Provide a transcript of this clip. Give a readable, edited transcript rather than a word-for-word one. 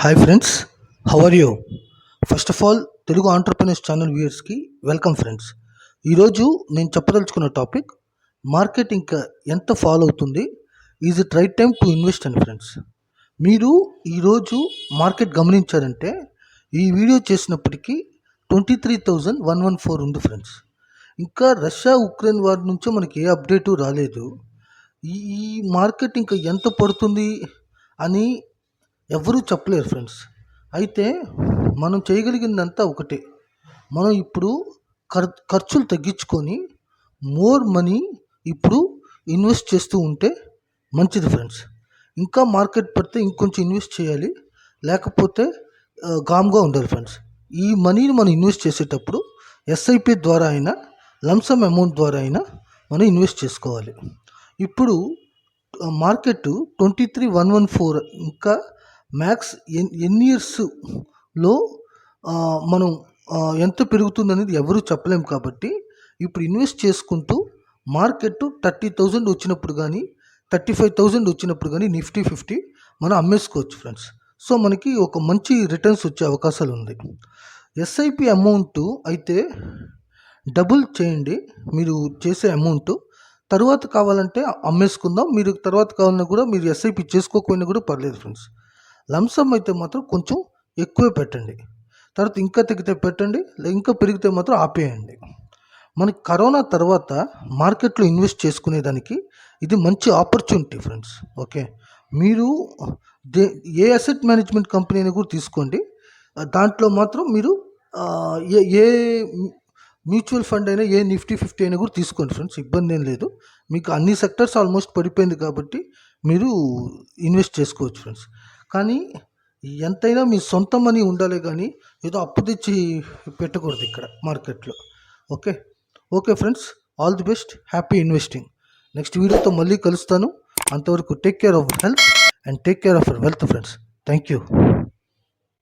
Hi friends, how are you? First of all Telugu entrepreneurs channel వ్యూయర్స్కి welcome friends. ఈరోజు నేను చెప్పదలుచుకున్న టాపిక్ మార్కెట్ ఇంకా ఎంత ఫాలో అవుతుంది, is it right time to invest అని. ఫ్రెండ్స్, మీరు ఈరోజు మార్కెట్ గమనించారంటే ఈ వీడియో చేసినప్పటికీ 23,114 ఉంది ఫ్రెండ్స్. ఇంకా రష్యా ఉక్రెయిన్ వార్ నుంచే మనకి ఏ అప్డేటు రాలేదు. ఈ మార్కెట్ ఇంకా ఎంత పడుతుంది అని ఎవరూ చెప్పలేరు ఫ్రెండ్స్. అయితే మనం చేయగలిగిందంతా ఒకటే, మనం ఇప్పుడు ఖర్చులు తగ్గించుకొని మోర్ మనీ ఇప్పుడు ఇన్వెస్ట్ చేస్తూ ఉంటే మంచిది ఫ్రెండ్స్. ఇంకా మార్కెట్ పడితే ఇంకొంచెం ఇన్వెస్ట్ చేయాలి, లేకపోతే గామ్గా ఉండాలి ఫ్రెండ్స్. ఈ మనీని మనం ఇన్వెస్ట్ చేసేటప్పుడు ఎస్ఐపి ద్వారా అయినా లంసమ్ అమౌంట్ ద్వారా అయినా మనం ఇన్వెస్ట్ చేసుకోవాలి. ఇప్పుడు మార్కెట్ 23,114 ఇంకా మ్యాక్స్ ఎన్ని ఇయర్స్లో మనం ఎంత పెరుగుతుందనేది ఎవరూ చెప్పలేము. కాబట్టి ఇప్పుడు ఇన్వెస్ట్ చేసుకుంటూ మార్కెట్ 30,000 వచ్చినప్పుడు కానీ 35,000 వచ్చినప్పుడు కానీ నిఫ్టీ 50 మనం అమ్మేసుకోవచ్చు ఫ్రెండ్స్. సో మనకి ఒక మంచి రిటర్న్స్ వచ్చే అవకాశాలు ఉంది. ఎస్ఐపి అమౌంట్ అయితే డబుల్ చేయండి మీరు చేసే అమౌంట్. తర్వాత కావాలంటే అమ్మేసుకుందాం, మీరు తర్వాత కావాలన్నా కూడా మీరు ఎస్ఐపి చేసుకోకపోయినా కూడా పర్లేదు ఫ్రెండ్స్. లంసమ్ అయితే మాత్రం కొంచెం ఎక్కువే పెట్టండి, తర్వాత ఇంకా తగ్గితే పెట్టండి, ఇంకా పెరిగితే మాత్రం ఆపేయండి. మనకి కరోనా తర్వాత మార్కెట్లో ఇన్వెస్ట్ చేసుకునేదానికి ఇది మంచి ఆపర్చునిటీ ఫ్రెండ్స్. ఓకే, మీరు ఏ అసెట్ మేనేజ్మెంట్ కంపెనీ అయినా కూడా తీసుకోండి, దాంట్లో మాత్రం మీరు ఏ మ్యూచువల్ ఫండ్ అయినా ఏ నిఫ్టీ 50 అయినా కూడా తీసుకోండి ఫ్రెండ్స్, ఇబ్బంది ఏం లేదు. మీకు అన్ని సెక్టర్స్ ఆల్మోస్ట్ పడిపోయింది కాబట్టి మీరు ఇన్వెస్ట్ చేసుకోవచ్చు ఫ్రెండ్స్. కానీ ఎంతైనా మీ సొంత మనీ ఉండాలి, కానీ ఏదో అప్పు తెచ్చి పెట్టకూడదు ఇక్కడ మార్కెట్లో. Okay friends, all the best, happy investing. Next వీడియోతో మళ్ళీ కలుస్తాను. అంతవరకు take care of health and take care of your wealth friends. Thank you.